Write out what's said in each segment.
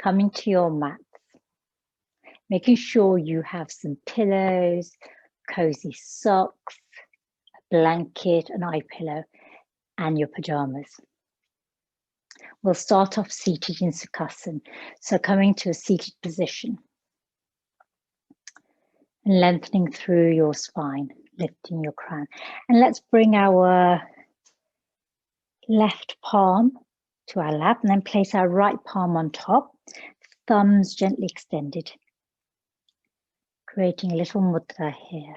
coming to your mat, making sure you have some pillows, cozy socks, a blanket, an eye pillow, and your pajamas. We'll start off seated in Sukhasana, so coming to a seated position and lengthening through your spine, lifting your crown. And let's bring our left palm to our lap and then place our right palm on top, thumbs gently extended, creating a little mudra here.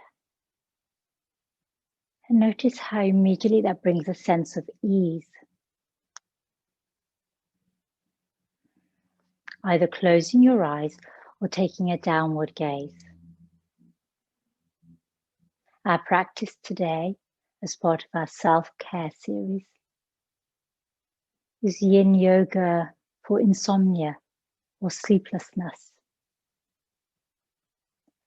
And notice how immediately that brings a sense of ease. Either closing your eyes or taking a downward gaze. Our practice today, as part of our self-care series, is Yin Yoga for insomnia or sleeplessness.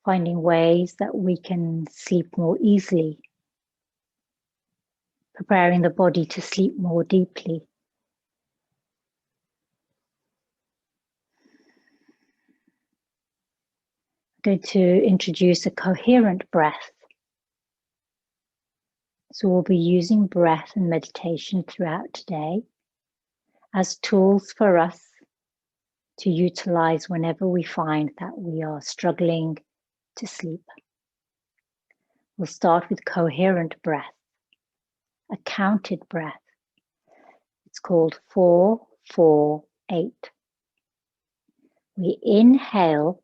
Finding ways that we can sleep more easily, preparing the body to sleep more deeply. I'm going to introduce a coherent breath. So we'll be using breath and meditation throughout today as tools for us to utilize whenever we find that we are struggling to sleep. We'll start with coherent breath, a counted breath. It's called 4-4-8. We inhale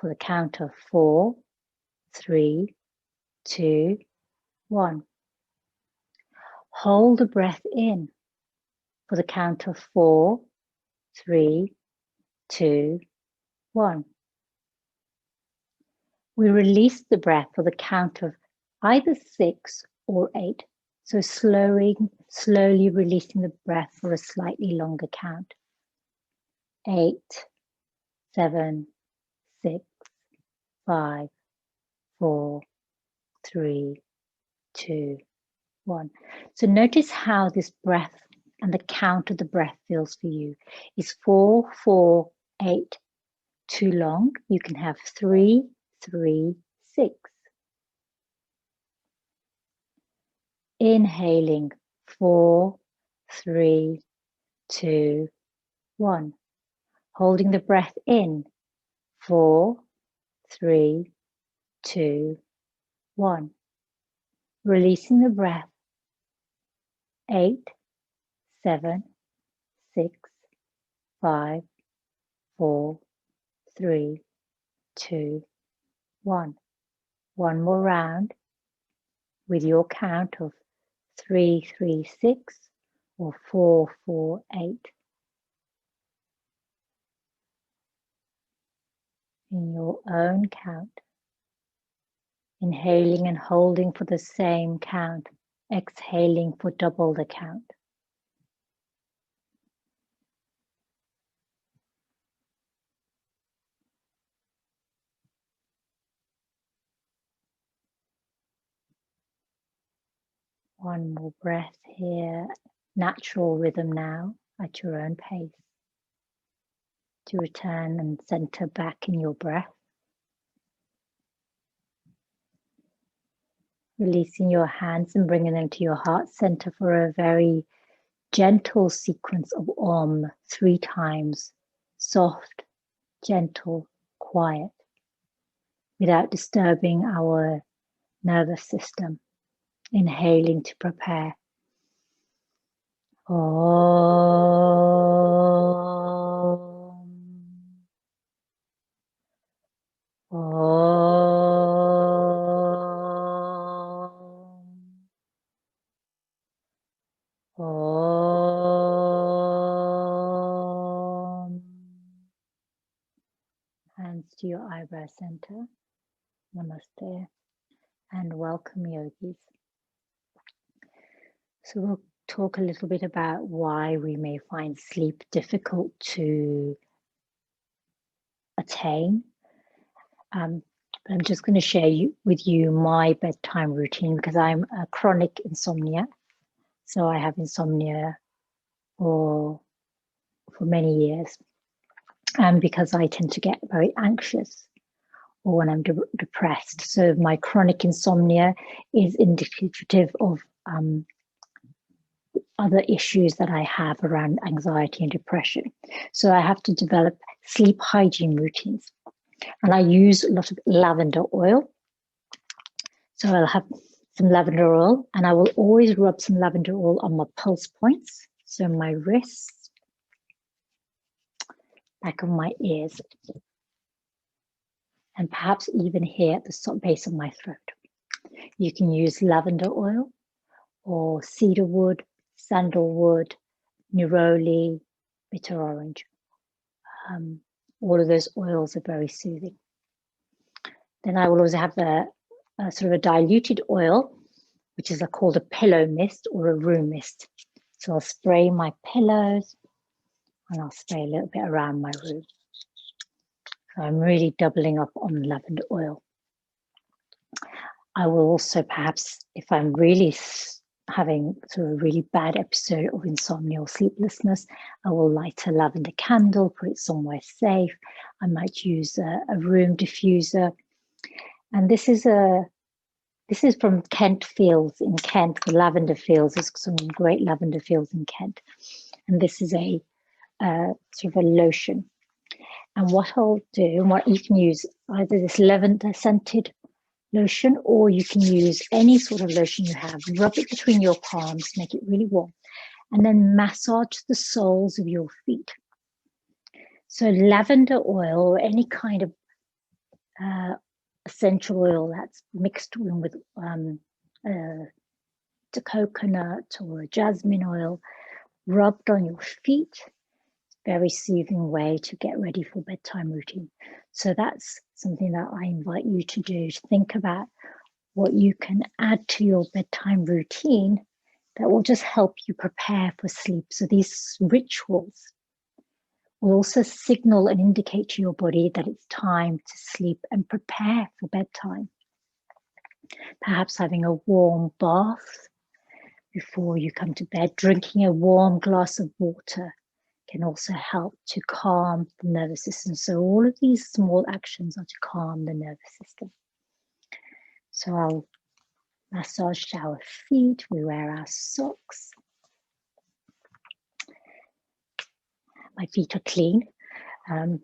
for the count of 4, 3, 2, 1. Hold the breath in for the count of 4, 3, 2, 1. We release the breath for the count of either 6 or 8. So slowly releasing the breath for a slightly longer count. 8, 7, 6, 5, 4, 3, 2, 1. So notice how this breath and the count of the breath feels for you. Is 4, 4, 8 too long? You can have 3, 3, 6. Inhaling 4, 3, 2, 1. Holding the breath in 4, 3, 2, 1. Releasing the breath 8, 7, 6, 5, 4, 3, 2, 1. One more round with your count of 3, 3, 6 or 4, 4, 8. In your own count. Inhaling and holding for the same count. Exhaling for double the count. One more breath here. Natural rhythm now at your own pace. To return and center back in your breath. Releasing your hands and bringing them to your heart center for a very gentle sequence of Om 3 times. Soft, gentle, quiet, without disturbing our nervous system. Inhaling to prepare. Om. Om. Om. Hands to your eyebrow center. Namaste. And welcome, yogis. So we'll talk a little bit about why we may find sleep difficult to attain. But I'm just going to share with you my bedtime routine because I'm a chronic insomnia. So I have insomnia for many years. and because I tend to get very anxious or when I'm depressed. So my chronic insomnia is indicative of other issues that I have around anxiety and depression. So I have to develop sleep hygiene routines. And I use a lot of lavender oil. So I'll have some lavender oil, and I will always rub some lavender oil on my pulse points. So my wrists, back of my ears, and perhaps even here at the base of my throat. You can use lavender oil or cedarwood, sandalwood, neroli, bitter orange. All of those oils are very soothing. Then I will also have a sort of a diluted oil, which is called a pillow mist or a room mist. So I'll spray my pillows and I'll spray a little bit around my room. So I'm really doubling up on lavender oil. I will also perhaps, if I'm really having sort of a really bad episode of insomnia or sleeplessness, I will light a lavender candle, put it somewhere safe. I might use a room diffuser. And this is from Kent Fields in Kent, the lavender fields. There's some great lavender fields in Kent. And this is a sort of a lotion. And what I'll do, and what you can use either this lavender scented lotion, or you can use any sort of lotion you have. Rub it between your palms, make it really warm, and then massage the soles of your feet. So lavender oil or any kind of essential oil that's mixed with the coconut or a jasmine oil rubbed on your feet. Very soothing way to get ready for bedtime routine. So that's something that I invite you to do, to think about what you can add to your bedtime routine that will just help you prepare for sleep. So these rituals will also signal and indicate to your body that it's time to sleep and prepare for bedtime. Perhaps having a warm bath before you come to bed, drinking a warm glass of water can also help to calm the nervous system. So all of these small actions are to calm the nervous system. So I'll massage our feet, we wear our socks. My feet are clean. And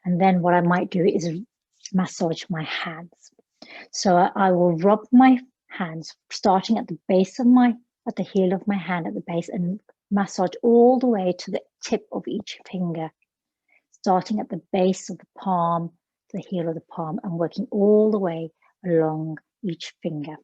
then what I might do is massage my hands. So I will rub my hands, starting at the base of at the heel of my hand at the base, and massage all the way to the tip of each finger, starting at the base of the palm, the heel of the palm, and working all the way along each finger.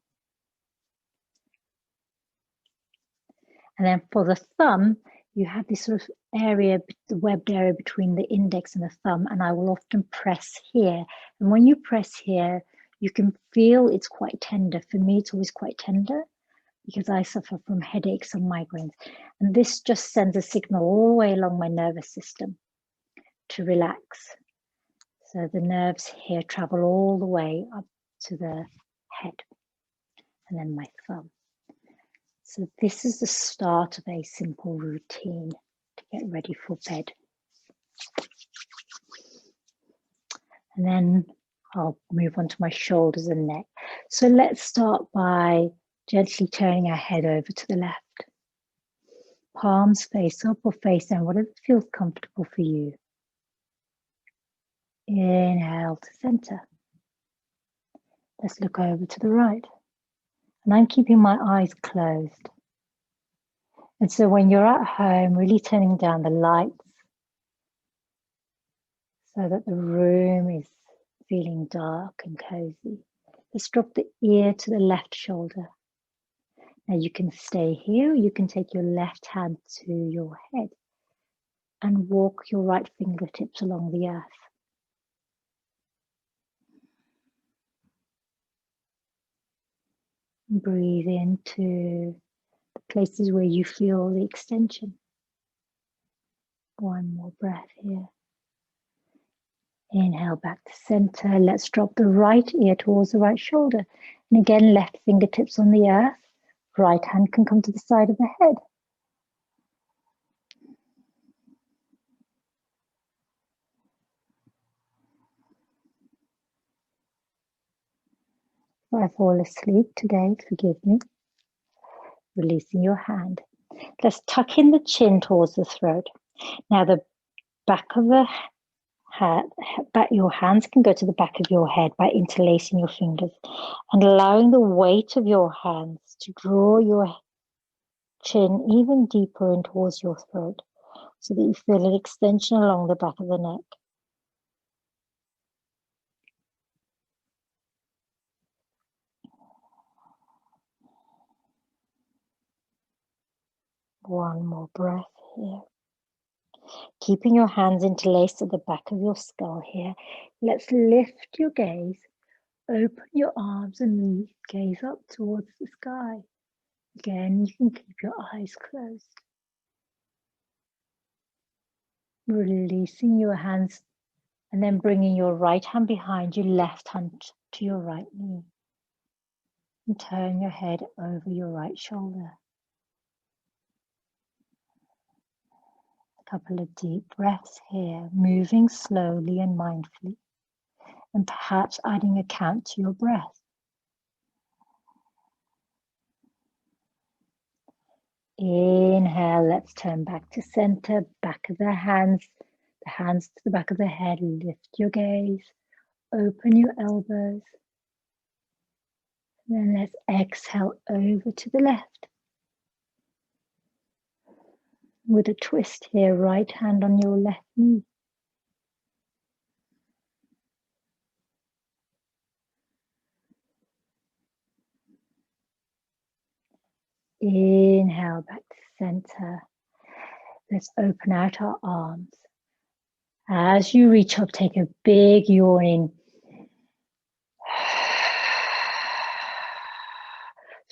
And then for the thumb, you have this sort of area, the webbed area between the index and the thumb, and I will often press here. And when you press here, you can feel it's quite tender. For me, it's always quite tender because I suffer from headaches and migraines. And this just sends a signal all the way along my nervous system to relax. So the nerves here travel all the way up to the head, and then my thumb. So this is the start of a simple routine to get ready for bed. And then I'll move on to my shoulders and neck. So let's start by gently turning our head over to the left. Palms face up or face down, whatever feels comfortable for you. Inhale to center. Let's look over to the right. And I'm keeping my eyes closed. And so when you're at home, really turning down the lights so that the room is feeling dark and cozy. Let's drop the ear to the left shoulder. Now you can stay here, or you can take your left hand to your head and walk your right fingertips along the earth. Breathe into the places where you feel the extension. One more breath here. Inhale back to center. Let's drop the right ear towards the right shoulder. And again, left fingertips on the earth. Right hand can come to the side of the head. If I fall asleep today, forgive me. Releasing your hand. Let's tuck in the chin towards the throat. Now the back of the head, your hands can go to the back of your head by interlacing your fingers and allowing the weight of your hands to draw your chin even deeper in towards your throat so that you feel an extension along the back of the neck. One more breath here. Keeping your hands interlaced at the back of your skull here, let's lift your gaze, open your arms and gaze up towards the sky. Again, you can keep your eyes closed. Releasing your hands and then bringing your right hand behind you, left hand to your right knee. And turn your head over your right shoulder. A couple of deep breaths here, moving slowly and mindfully, and perhaps adding a count to your breath. Inhale, let's turn back to center, back of the hands to the back of the head, lift your gaze, open your elbows. Then let's exhale over to the left. With a twist here, right hand on your left knee. Inhale back to center. Let's open out our arms. As you reach up, take a big yawn in.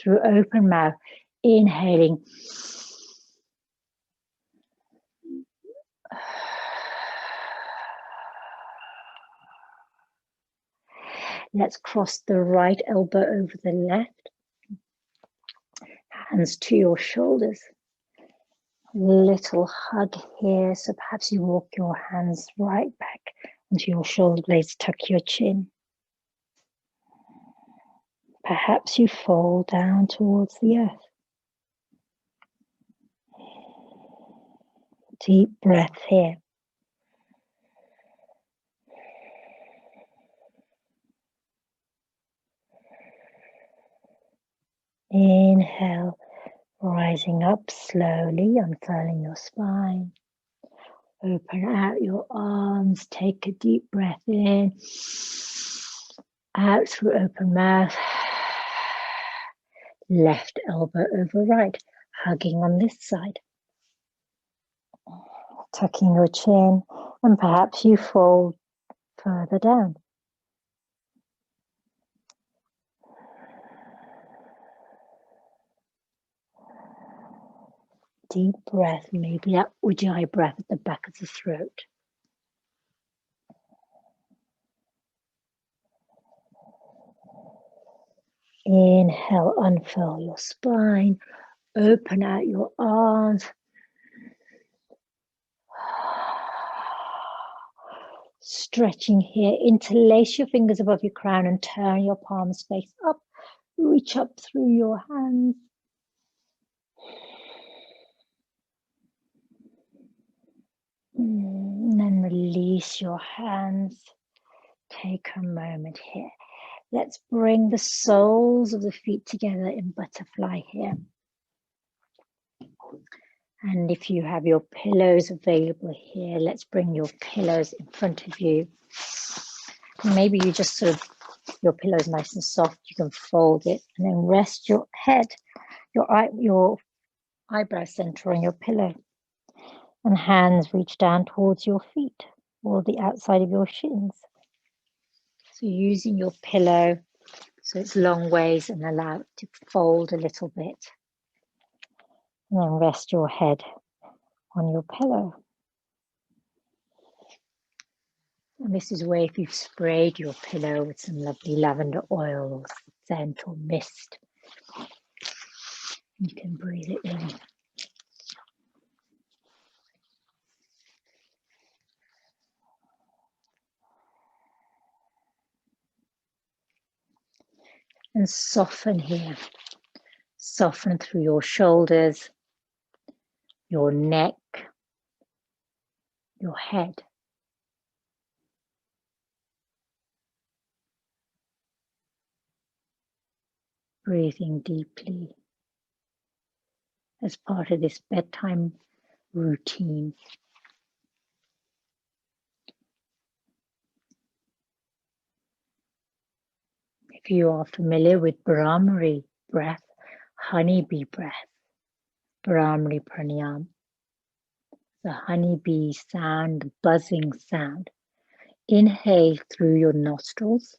Through open mouth, inhaling. Let's cross the right elbow over the left. Hands to your shoulders. Little hug here, so perhaps you walk your hands right back onto your shoulder blades, tuck your chin. Perhaps you fall down towards the earth. Deep breath here. Inhale, rising up slowly, unfurling your spine. Open out your arms, take a deep breath in, out through open mouth. Left elbow over right, hugging on this side. Tucking your chin, and perhaps you fall further down. Deep breath, maybe that ujjayi breath at the back of the throat. Inhale, unfurl your spine, open out your arms. Stretching here, interlace your fingers above your crown and turn your palms face up. Reach up through your hands. And then release your hands. Take a moment here. Let's bring the soles of the feet together in butterfly here. And if you have your pillows available here, let's bring your pillows in front of you. Maybe you just your pillow is nice and soft, you can fold it and then rest your head, your eyebrow center on your pillow. And hands reach down towards your feet or the outside of your shins. So using your pillow so it's long ways and allow it to fold a little bit. And then rest your head on your pillow. And this is where if you've sprayed your pillow with some lovely lavender oil or scent or mist, you can breathe it in. And soften here. Soften through your shoulders, your neck, your head. Breathing deeply as part of this bedtime routine. If you are familiar with Brahmari breath, honeybee breath, Brahmari Pranayama, the honeybee sound, the buzzing sound. Inhale through your nostrils.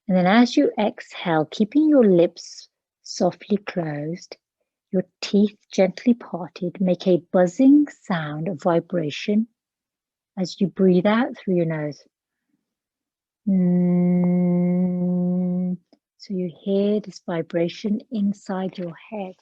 And then as you exhale, keeping your lips softly closed, your teeth gently parted, make a buzzing sound, a vibration as you breathe out through your nose. So you hear this vibration inside your head.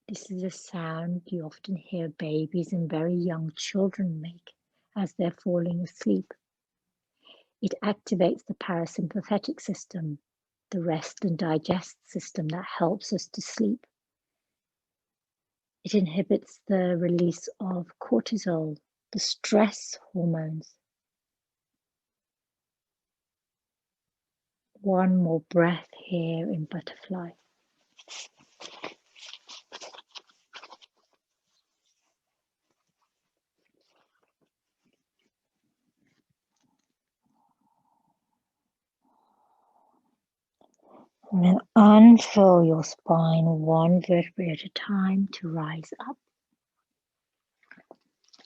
This is a sound you often hear babies and very young children make as they're falling asleep. It activates the parasympathetic system, the rest and digest system that helps us to sleep. It inhibits the release of cortisol, the stress hormones. One more breath here in butterfly. And then unfold your spine one vertebrae at a time to rise up.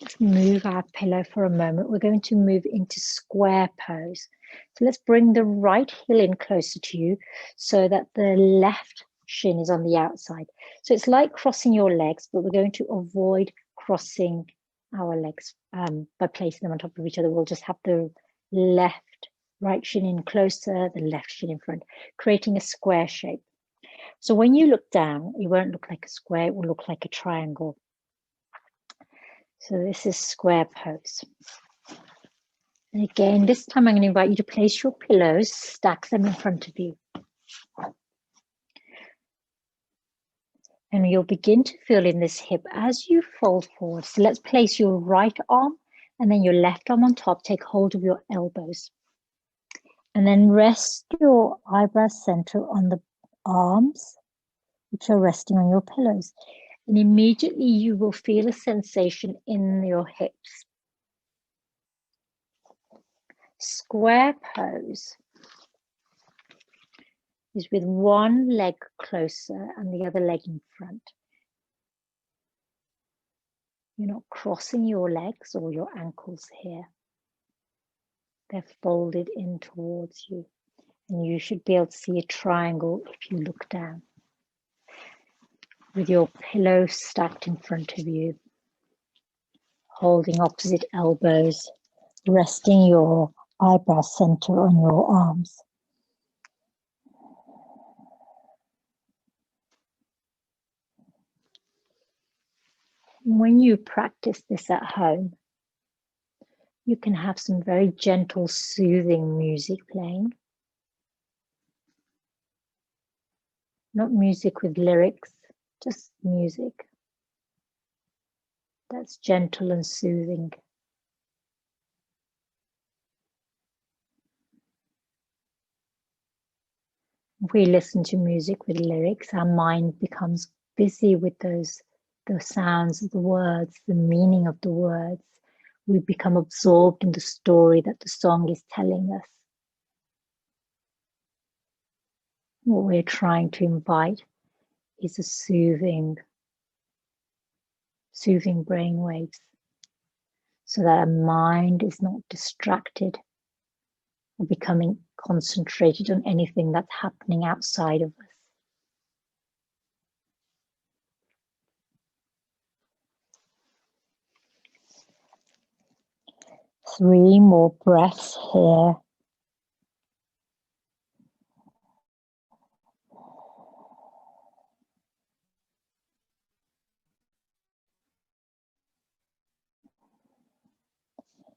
Let's move our pillow for a moment. We're going to move into square pose. So let's bring the right heel in closer to you so that the left shin is on the outside. So it's like crossing your legs, but we're going to avoid crossing our legs by placing them on top of each other. We'll just have the right shin in closer, the left shin in front, creating a square shape. So when you look down, it won't look like a square, it will look like a triangle. So this is square pose. And again, this time I'm going to invite you to place your pillows, stack them in front of you. And you'll begin to feel in this hip as you fold forward. So let's place your right arm and then your left arm on top. Take hold of your elbows. And then rest your eyebrow center on the arms, which are resting on your pillows. And immediately you will feel a sensation in your hips. Square pose is with one leg closer and the other leg in front. You're not crossing your legs or your ankles here. They're folded in towards you. And you should be able to see a triangle if you look down. With your pillow stacked in front of you, holding opposite elbows, resting your eyebrow center on your arms. When you practice this at home, you can have some very gentle, soothing music playing. Not music with lyrics, just music that's gentle and soothing. If we listen to music with lyrics, our mind becomes busy with the sounds of the words, the meaning of the words. We become absorbed in the story that the song is telling us. What we're trying to invite is a soothing brainwaves, so that our mind is not distracted or becoming concentrated on anything that's happening outside of us. Three more breaths here.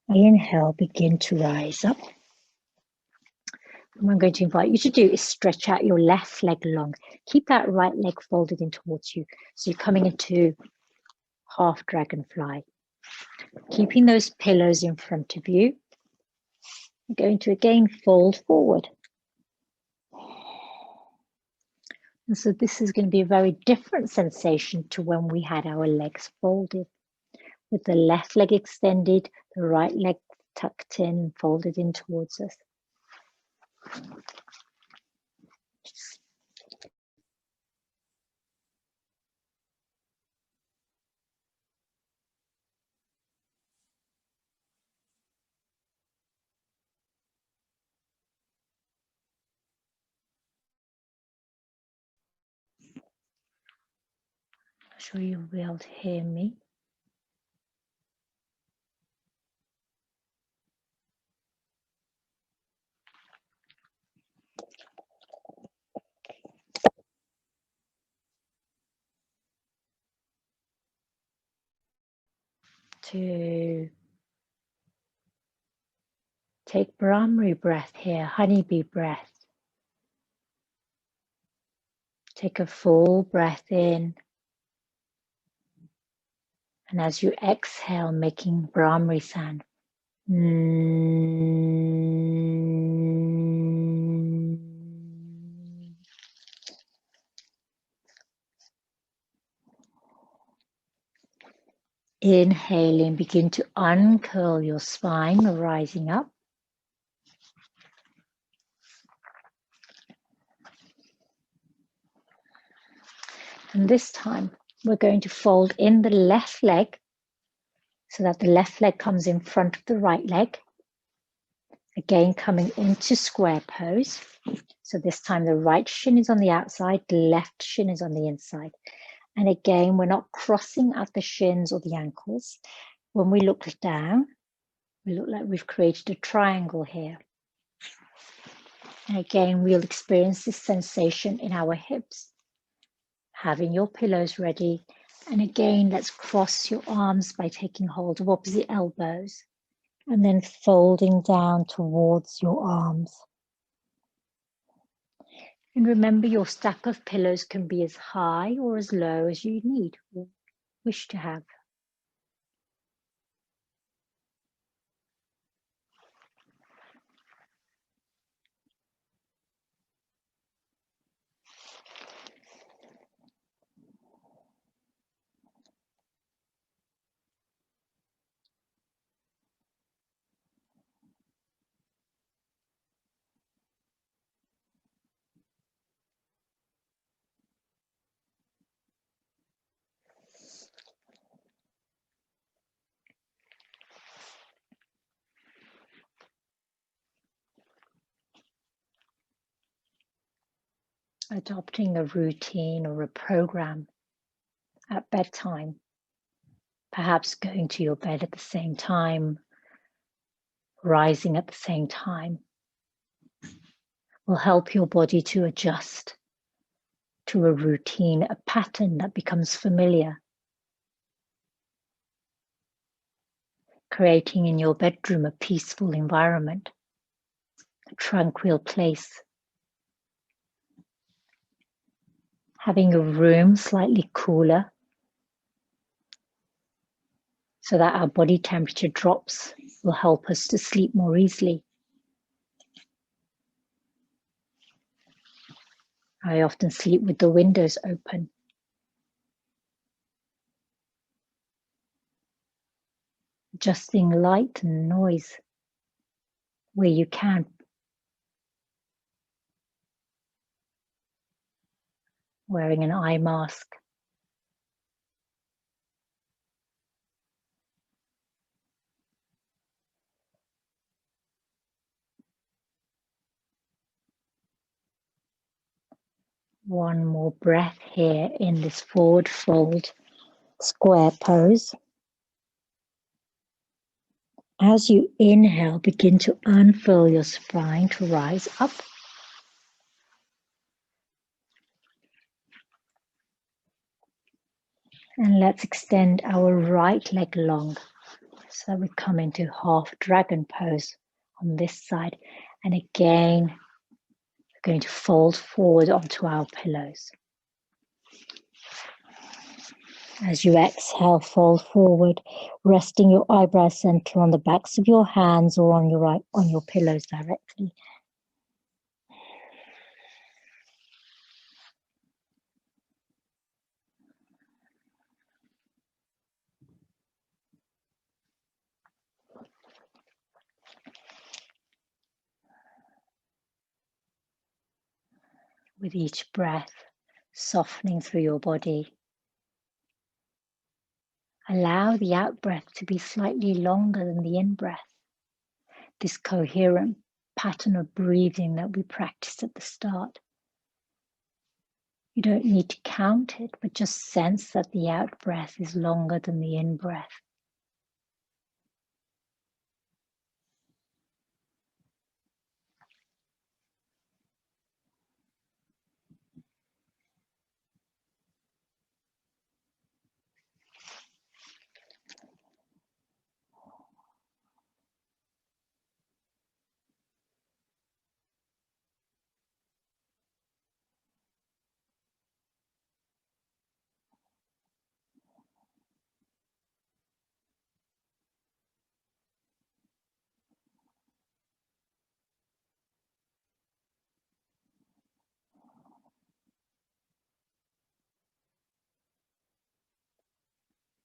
Inhale, begin to rise up. What I'm going to invite you to do is stretch out your left leg long. Keep that right leg folded in towards you. So you're coming into half dragonfly. Keeping those pillows in front of you. You're going to again fold forward. And so this is going to be a very different sensation to when we had our legs folded. With the left leg extended, the right leg tucked in, folded in towards us. I'm sure you'll be able to hear me. To take Brahmari breath here, honeybee breath. Take a full breath in. And as you exhale, making Brahmari sound. Inhaling, begin to uncurl your spine, rising up. And this time, we're going to fold in the left leg so that the left leg comes in front of the right leg. Again, coming into square pose. So this time the right shin is on the outside, the left shin is on the inside. And again, we're not crossing at the shins or the ankles. When we look down, we look like we've created a triangle here. And again, we'll experience this sensation in our hips. Having your pillows ready. And again, let's cross your arms by taking hold of opposite elbows and then folding down towards your arms. And remember, your stack of pillows can be as high or as low as you need or wish to have. Adopting a routine or a program at bedtime, perhaps going to your bed at the same time, rising at the same time, will help your body to adjust to a routine, a pattern that becomes familiar. Creating in your bedroom a peaceful environment, a tranquil place. Having a room slightly cooler so that our body temperature drops will help us to sleep more easily. I often sleep with the windows open. Adjusting light and noise where you can. Wearing an eye mask. One more breath here in this forward fold square pose. As you inhale, begin to unfurl your spine to rise up. And let's extend our right leg long. So we come into half dragon pose on this side. And again, we're going to fold forward onto our pillows. As you exhale, fold forward, resting your eyebrow center on the backs of your hands or on your pillows directly. With each breath, softening through your body. Allow the out-breath to be slightly longer than the in-breath. This coherent pattern of breathing that we practiced at the start. You don't need to count it, but just sense that the out-breath is longer than the in-breath.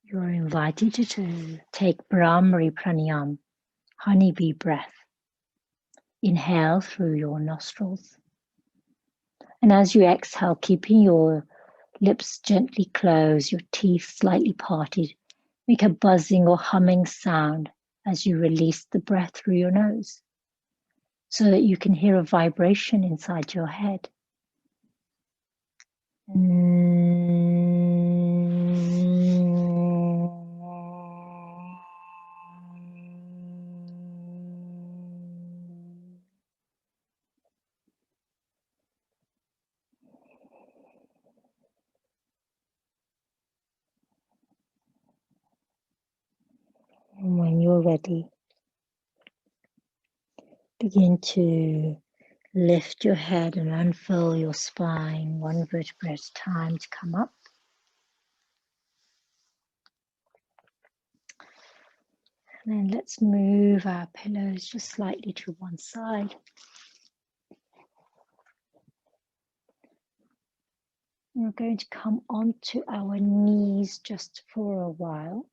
You are invited to take Brahmari Pranayama, honeybee breath. Inhale through your nostrils. And as you exhale, keeping your lips gently closed, your teeth slightly parted, make a buzzing or humming sound as you release the breath through your nose, so that you can hear a vibration inside your head. And when you're ready, begin to lift your head and unfurl your spine, one vertebra at a time to come up. And then let's move our pillows just slightly to one side. We're going to come onto our knees just for a while.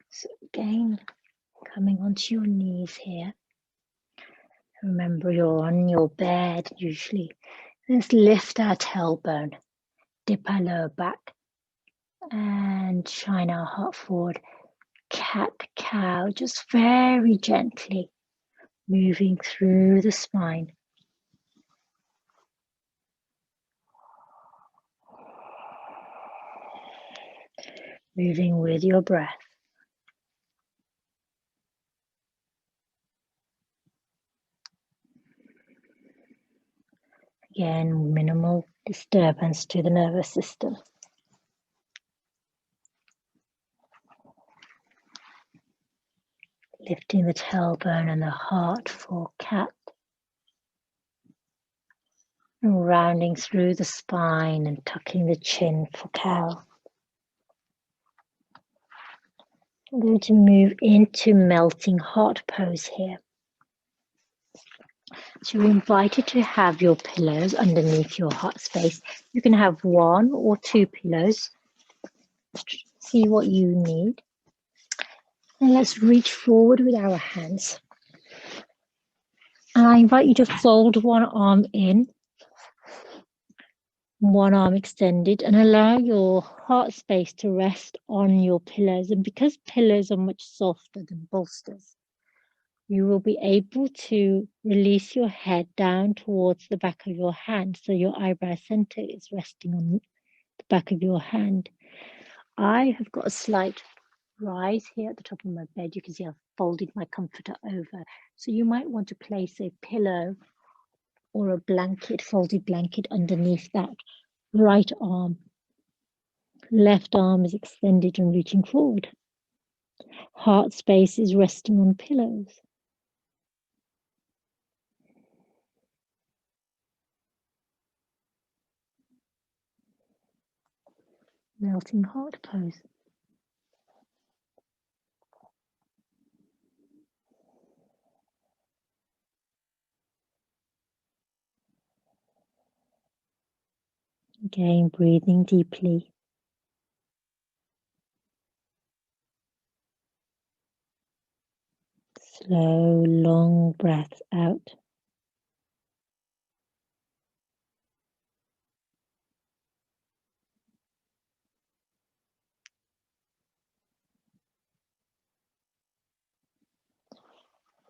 So again, coming onto your knees here. Remember, you're on your bed usually. Let's lift our tailbone, dip our lower back, and shine our heart forward. Cat-cow, just very gently moving through the spine. Moving with your breath. Again, minimal disturbance to the nervous system. Lifting the tailbone and the heart for cat. And rounding through the spine and tucking the chin for cow. I'm going to move into melting heart pose here. So you're invited to have your pillows underneath your heart space. You can have one or two pillows. See what you need. And let's reach forward with our hands. And I invite you to fold one arm in, one arm extended, and allow your heart space to rest on your pillows. And because pillows are much softer than bolsters, you will be able to release your head down towards the back of your hand, so your eyebrow center is resting on the back of your hand. I have got a slight rise here at the top of my bed. You can see I've folded my comforter over. So you might want to place a pillow or a blanket, folded blanket underneath that right arm. Left arm is extended and reaching forward. Heart space is resting on pillows. Melting heart pose. Again, breathing deeply. Slow, long breaths out.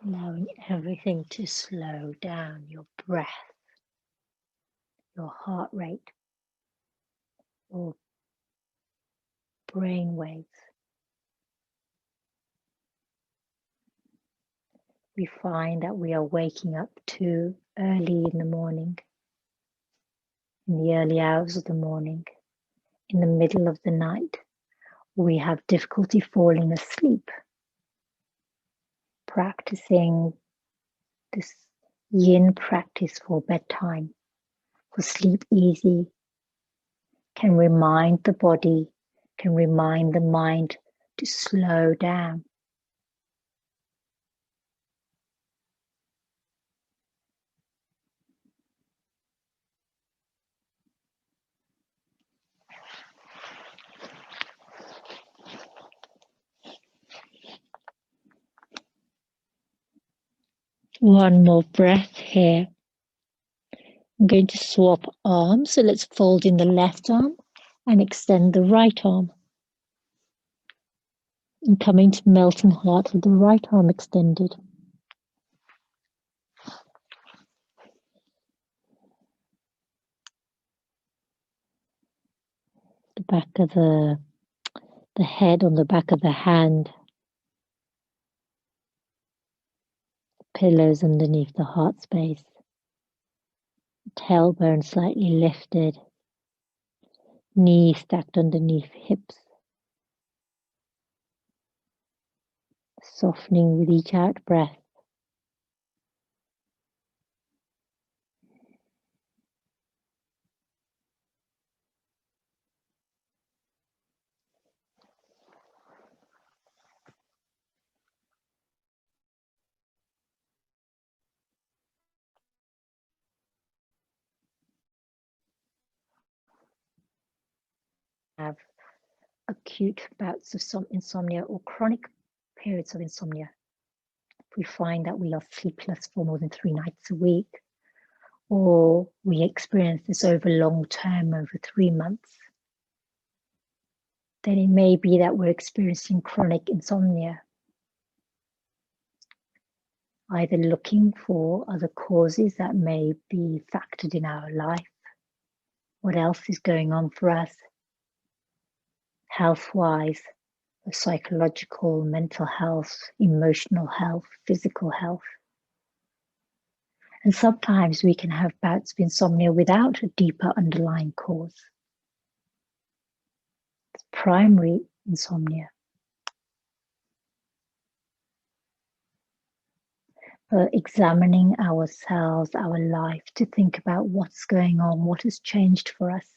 Allowing everything to slow down, your breath, your heart rate, your brain waves. We find that we are waking up too early in the morning, in the early hours of the morning, in the middle of the night. We have difficulty falling asleep. Practicing this yin practice for bedtime, for sleep easy, can remind the body, can remind the mind to slow down. One more breath here. I'm going to swap arms, so let's fold in the left arm and extend the right arm. And coming to melting heart with the right arm extended. The back of the head on the back of the hand. Pillows underneath the heart space. Tailbone slightly lifted. Knees stacked underneath hips. Softening with each out breath. Have acute bouts of some insomnia or chronic periods of insomnia. If we find that we are sleepless for more than 3 nights a week, or we experience this over long term, over 3 months, then it may be that we're experiencing chronic insomnia. Either looking for other causes that may be factored in our life. What else is going on for us? Health-wise, psychological, mental health, emotional health, physical health. And sometimes we can have bouts of insomnia without a deeper underlying cause. It's primary insomnia. Examining ourselves, our life, to think about what's going on, what has changed for us.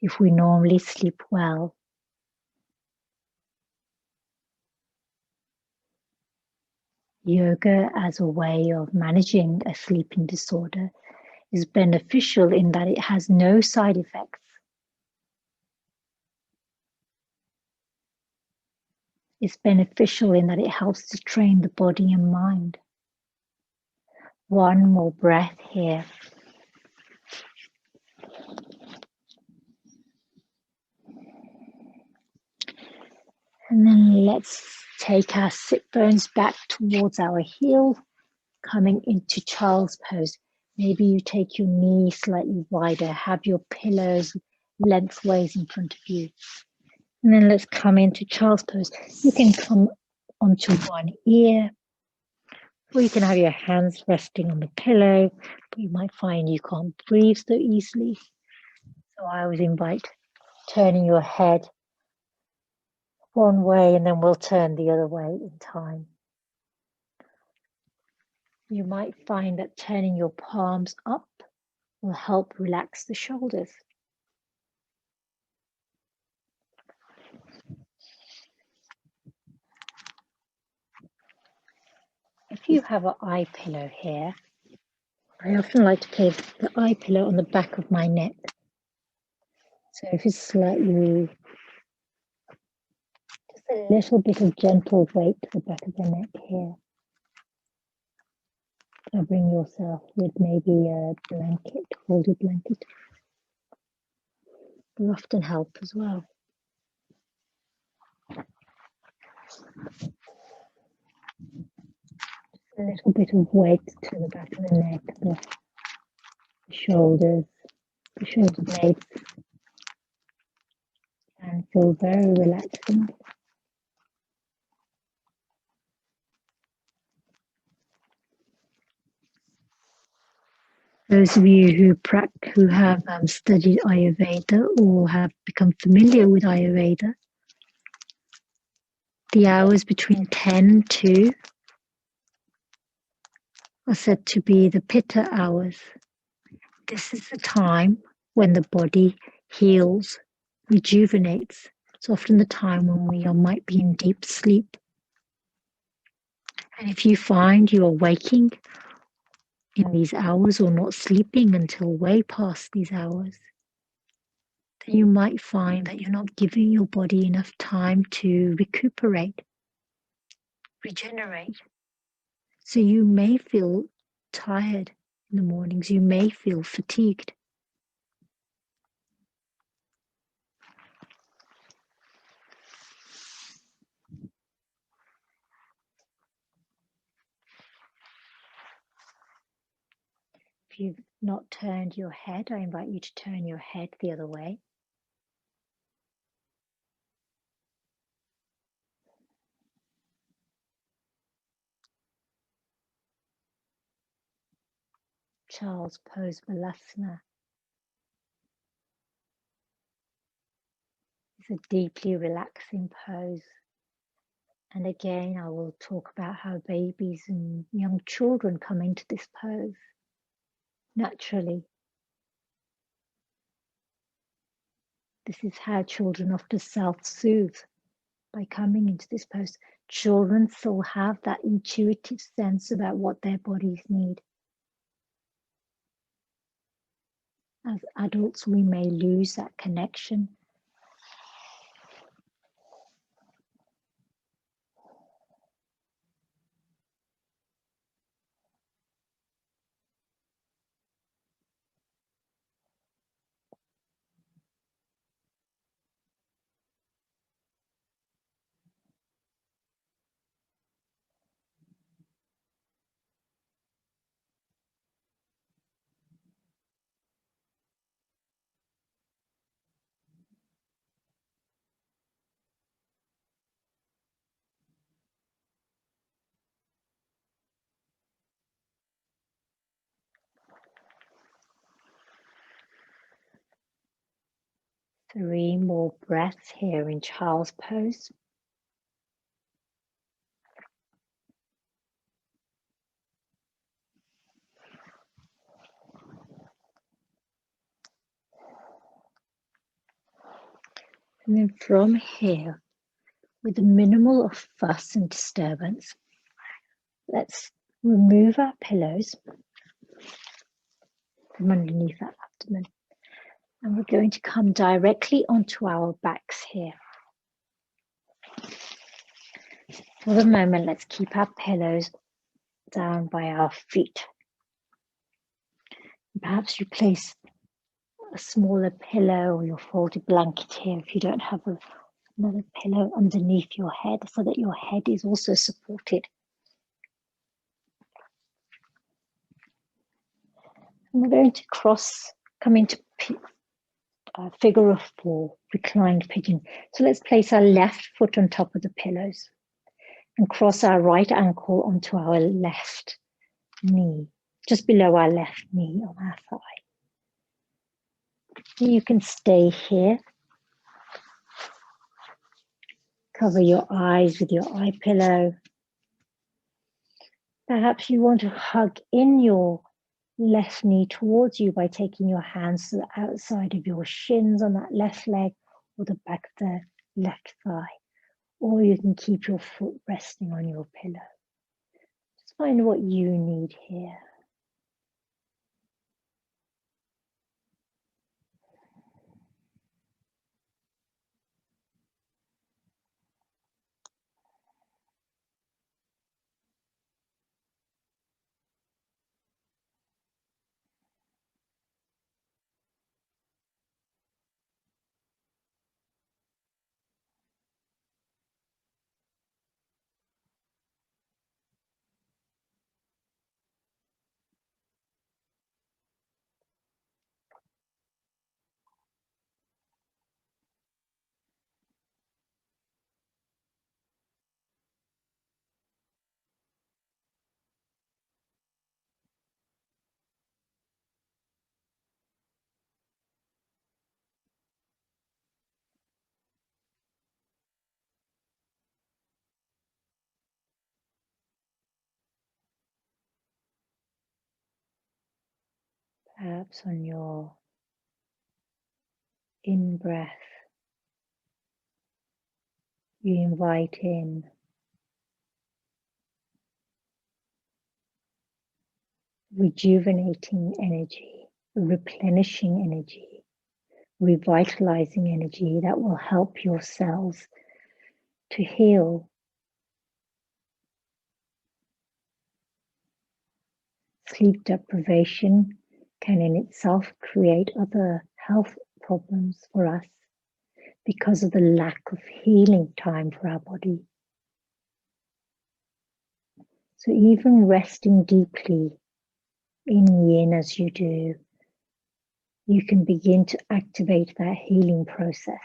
If we normally sleep well, yoga as a way of managing a sleeping disorder is beneficial in that it has no side effects. It's beneficial in that it helps to train the body and mind. One more breath here. And then let's take our sit bones back towards our heel, coming into child's pose. Maybe you take your knee slightly wider, have your pillows lengthways in front of you. And then let's come into child's pose. You can come onto one ear, or you can have your hands resting on the pillow, but you might find you can't breathe so easily. So I always invite turning your head one way and then we'll turn the other way in time. You might find that turning your palms up will help relax the shoulders. If you have an eye pillow here, I often like to place the eye pillow on the back of my neck. So if it's slightly, just a little bit of gentle weight to the back of the neck here. Covering yourself with maybe a blanket, folded blanket. Will often help as well. A little bit of weight to the back of the neck, the shoulders, the shoulder blades, and feel very relaxing. Those of you who have studied Ayurveda or have become familiar with Ayurveda, the hours between 10 and 2 are said to be the Pitta hours. This is the time when the body heals, rejuvenates. It's often the time when we might be in deep sleep. And if you find you are waking in these hours or not sleeping until way past these hours, then you might find that you're not giving your body enough time to recuperate, regenerate. So you may feel tired in the mornings, you may feel fatigued. If you've not turned your head, I invite you to turn your head the other way. Child's pose Malasana is a deeply relaxing pose. And again, I will talk about how babies and young children come into this pose naturally. This is how children often self-soothe by coming into this pose. Children still have that intuitive sense about what their bodies need. As adults, we may lose that connection. Three more breaths here in child's pose. And then from here, with a minimal of fuss and disturbance, let's remove our pillows from underneath our abdomen. And we're going to come directly onto our backs here. For the moment, let's keep our pillows down by our feet. Perhaps you place a smaller pillow or your folded blanket here if you don't have another pillow underneath your head so that your head is also supported. And we're going to come into figure of four, reclined pigeon. So let's place our left foot on top of the pillows and cross our right ankle onto our left knee, just below our left knee on our thigh. You can stay here. Cover your eyes with your eye pillow. Perhaps you want to hug in your left knee towards you by taking your hands to the outside of your shins on that left leg or the back of the left thigh. Or you can keep your foot resting on your pillow. Just find what you need here. Perhaps on your in-breath, you invite in rejuvenating energy, replenishing energy, revitalizing energy that will help your cells to heal. Sleep deprivation can in itself create other health problems for us because of the lack of healing time for our body. So even resting deeply in yin as you do, you can begin to activate that healing process.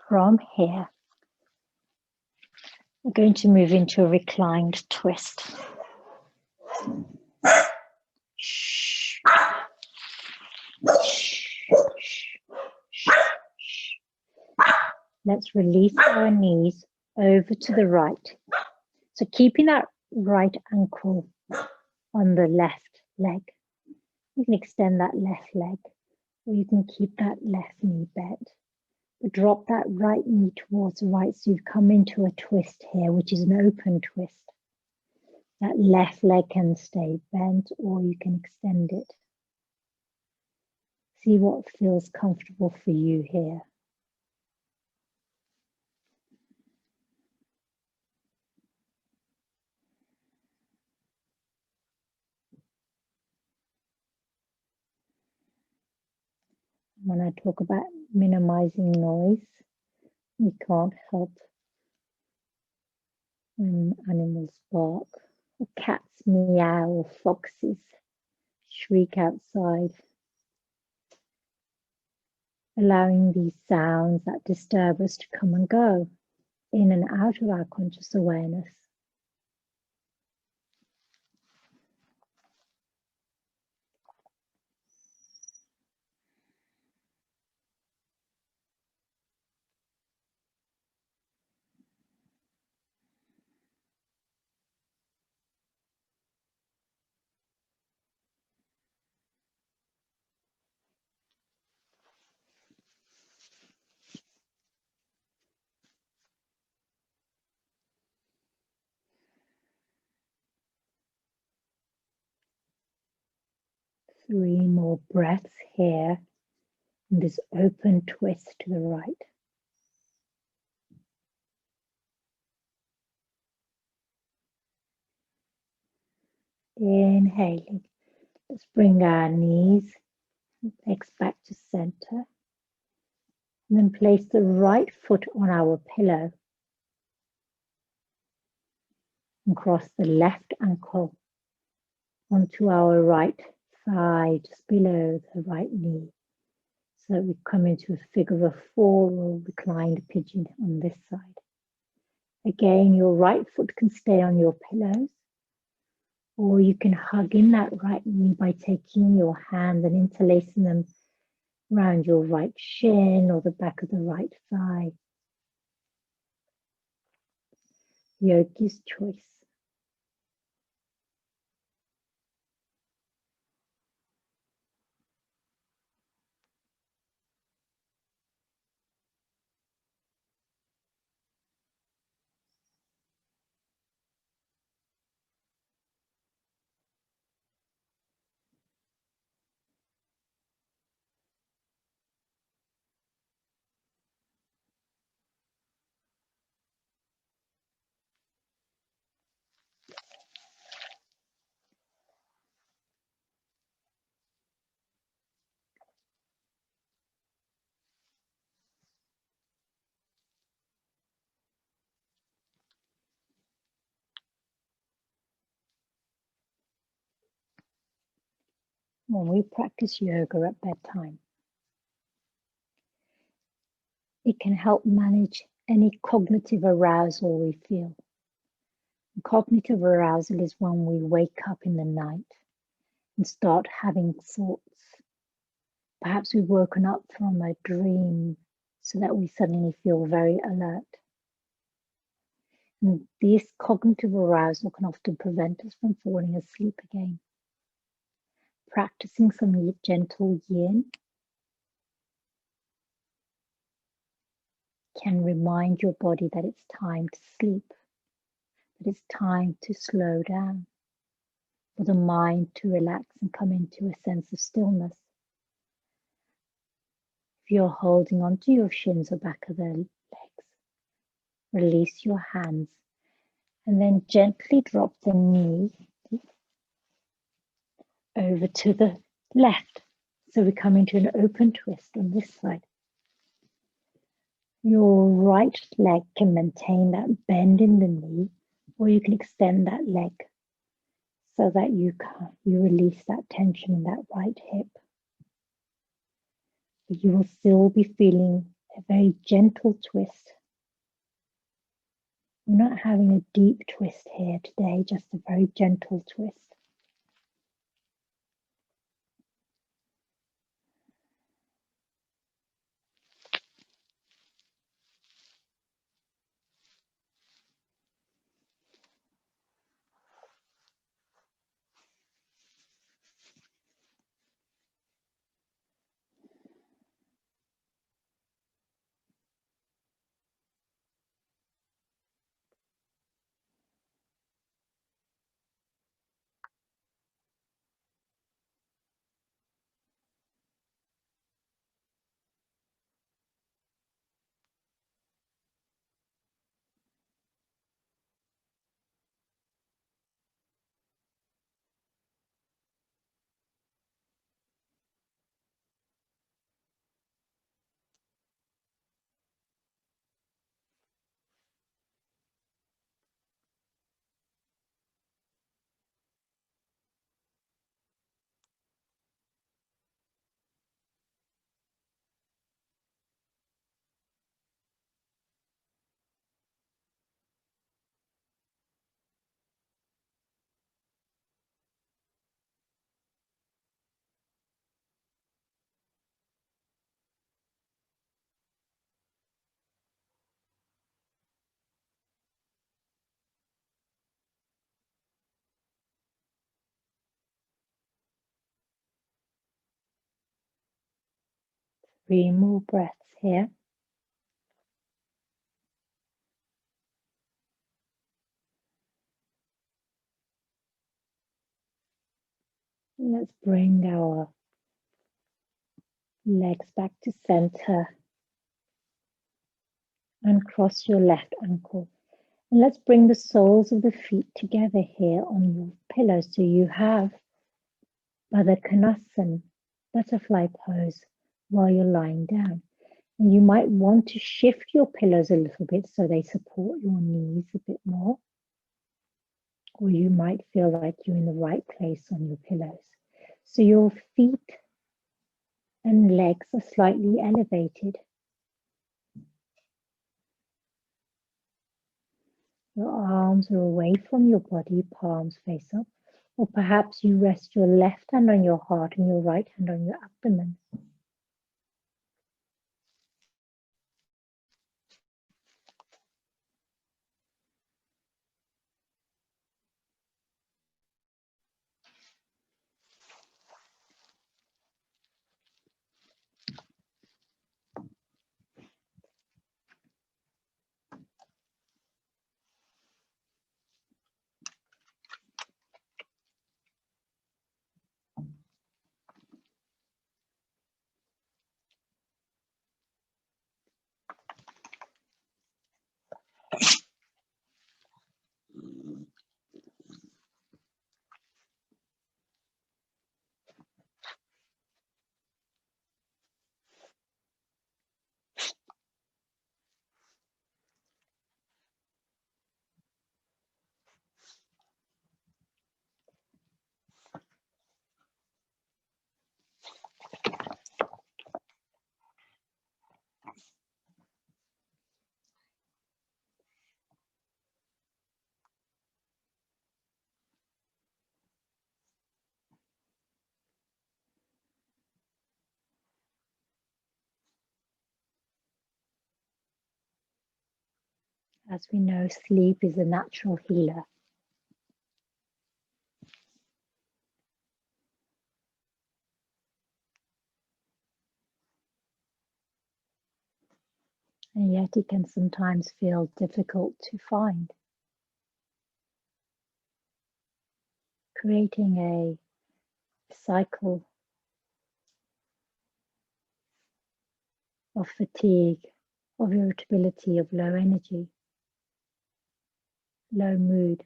From here, we're going to move into a reclined twist. Let's release our knees over to the right. So keeping that right ankle on the left leg. You can extend that left leg, or you can keep that left knee bent. But drop that right knee towards the right, so you've come into a twist here, which is an open twist. That left leg can stay bent, or you can extend it. See what feels comfortable for you here. When I talk about minimizing noise, we can't help when animals bark, or cats meow, or foxes shriek outside. Allowing these sounds that disturb us to come and go in and out of our conscious awareness. 3 more breaths here in this open twist to the right. Inhaling. Let's bring our knees, legs back to center. And then place the right foot on our pillow and cross the left ankle onto our right thigh, just below the right knee. So that we come into a figure of four or reclined pigeon on this side. Again, your right foot can stay on your pillows, or you can hug in that right knee by taking your hands and interlacing them around your right shin or the back of the right thigh. Yogi's choice. When we practice yoga at bedtime, it can help manage any cognitive arousal we feel. Cognitive arousal is when we wake up in the night and start having thoughts. Perhaps we've woken up from a dream so that we suddenly feel very alert. And this cognitive arousal can often prevent us from falling asleep again. Practicing some gentle yin can remind your body that it's time to sleep, that it's time to slow down, for the mind to relax and come into a sense of stillness. If you're holding onto your shins or back of the legs, release your hands and then gently drop the knee over to the left. So we come into an open twist on this side. Your right leg can maintain that bend in the knee, or you can extend that leg so that you release that tension in that right hip. But you will still be feeling a very gentle twist. We're not having a deep twist here today, just a very gentle twist. Three more breaths here. Let's bring our legs back to center and cross your left ankle. And let's bring the soles of the feet together here on your pillow. So you have Baddha Konasana, butterfly pose, while you're lying down. And you might want to shift your pillows a little bit so they support your knees a bit more. Or you might feel like you're in the right place on your pillows. So your feet and legs are slightly elevated. Your arms are away from your body, palms face up. Or perhaps you rest your left hand on your heart and your right hand on your abdomen. As we know, sleep is a natural healer. And yet it can sometimes feel difficult to find. Creating a cycle of fatigue, of irritability, of low energy, low mood.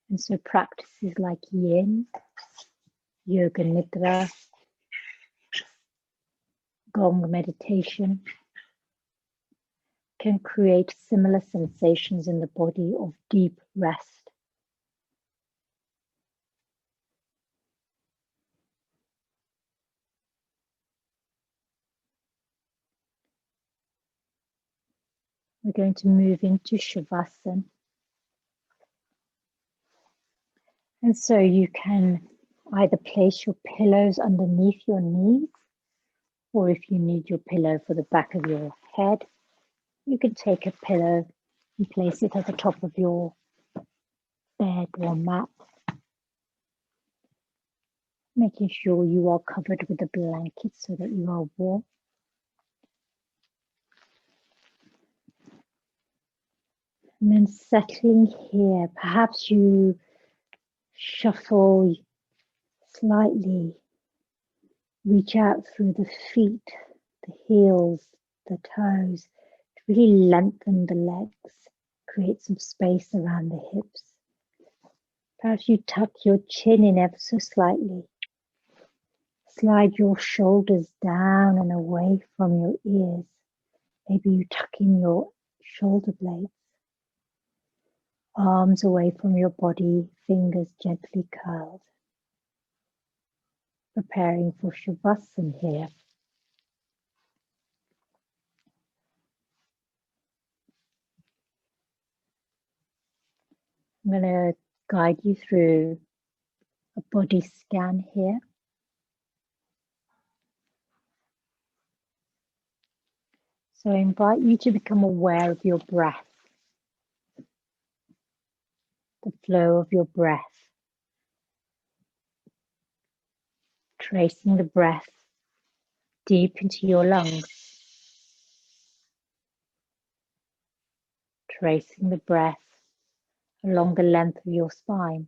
And so practices like Yin, Yoga Nidra, Gong meditation can create similar sensations in the body of deep rest. We're going to move into Shavasana. And so you can either place your pillows underneath your knees, or if you need your pillow for the back of your head, you can take a pillow and place it at the top of your bed or mat, making sure you are covered with a blanket so that you are warm. And then settling here, perhaps you shuffle slightly, reach out through the feet, the heels, the toes, to really lengthen the legs, create some space around the hips. Perhaps you tuck your chin in ever so slightly. Slide your shoulders down and away from your ears. Maybe you tuck in your shoulder blades. Arms away from your body, fingers gently curled. Preparing for Shavasana here. I'm going to guide you through a body scan here. So I invite you to become aware of your breath, the flow of your breath, tracing the breath deep into your lungs, tracing the breath along the length of your spine,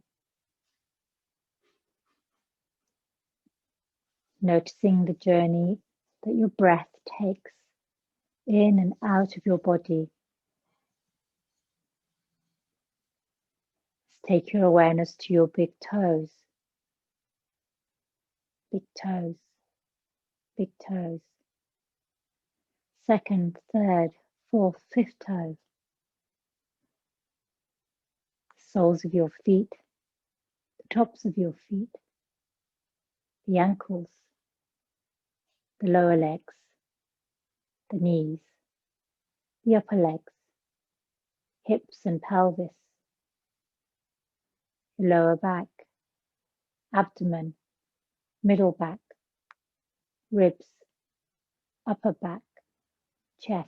noticing the journey that your breath takes in and out of your body. Take your awareness to your big toes. Big toes. big toes. Second, third, fourth, fifth toe. Soles of your feet, the tops of your feet, the ankles, the lower legs, the knees, the upper legs, hips and pelvis, the lower back, abdomen, middle back, ribs, upper back, chest,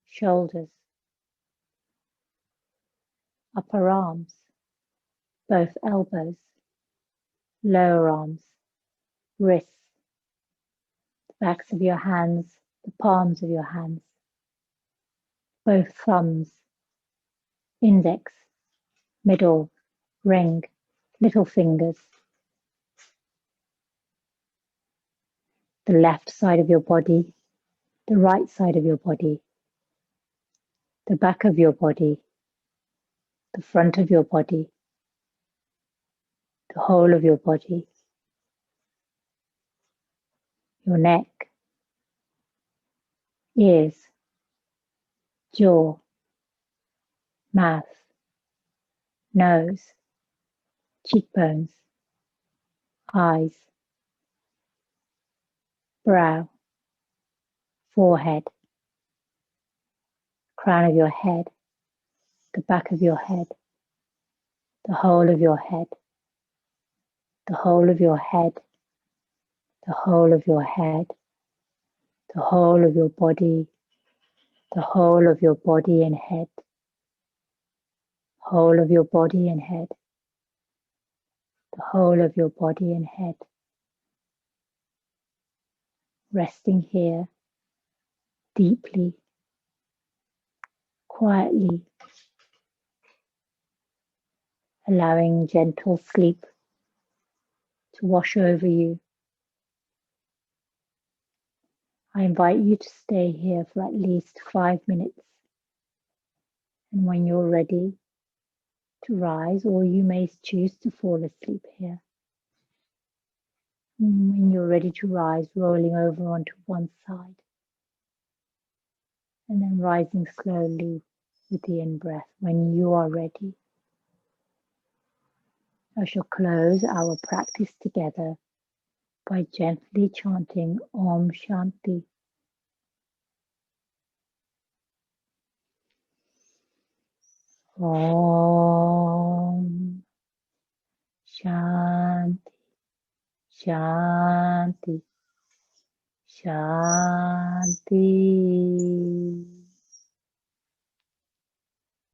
shoulders, upper arms, both elbows, lower arms, wrists, the backs of your hands, the palms of your hands, both thumbs, index, middle, ring, little fingers, the left side of your body, the right side of your body, the back of your body, the front of your body, the whole of your body, your neck, ears, jaw, mouth, nose, cheekbones, eyes, brow, forehead, crown of your head, the back of your head, the whole of your head, the whole of your head, the whole of your head, the whole of your body, the whole of your body and head, whole of your body and head, the whole of your body and head. Resting here deeply, quietly, allowing gentle sleep to wash over you. I invite you to stay here for at least 5 minutes. And when you're ready to rise, or you may choose to fall asleep here. When you're ready to rise, rolling over onto one side. And then rising slowly with the in-breath when you are ready. I shall close our practice together by gently chanting Om Shanti. Om Shanti, Shanti, Shanti.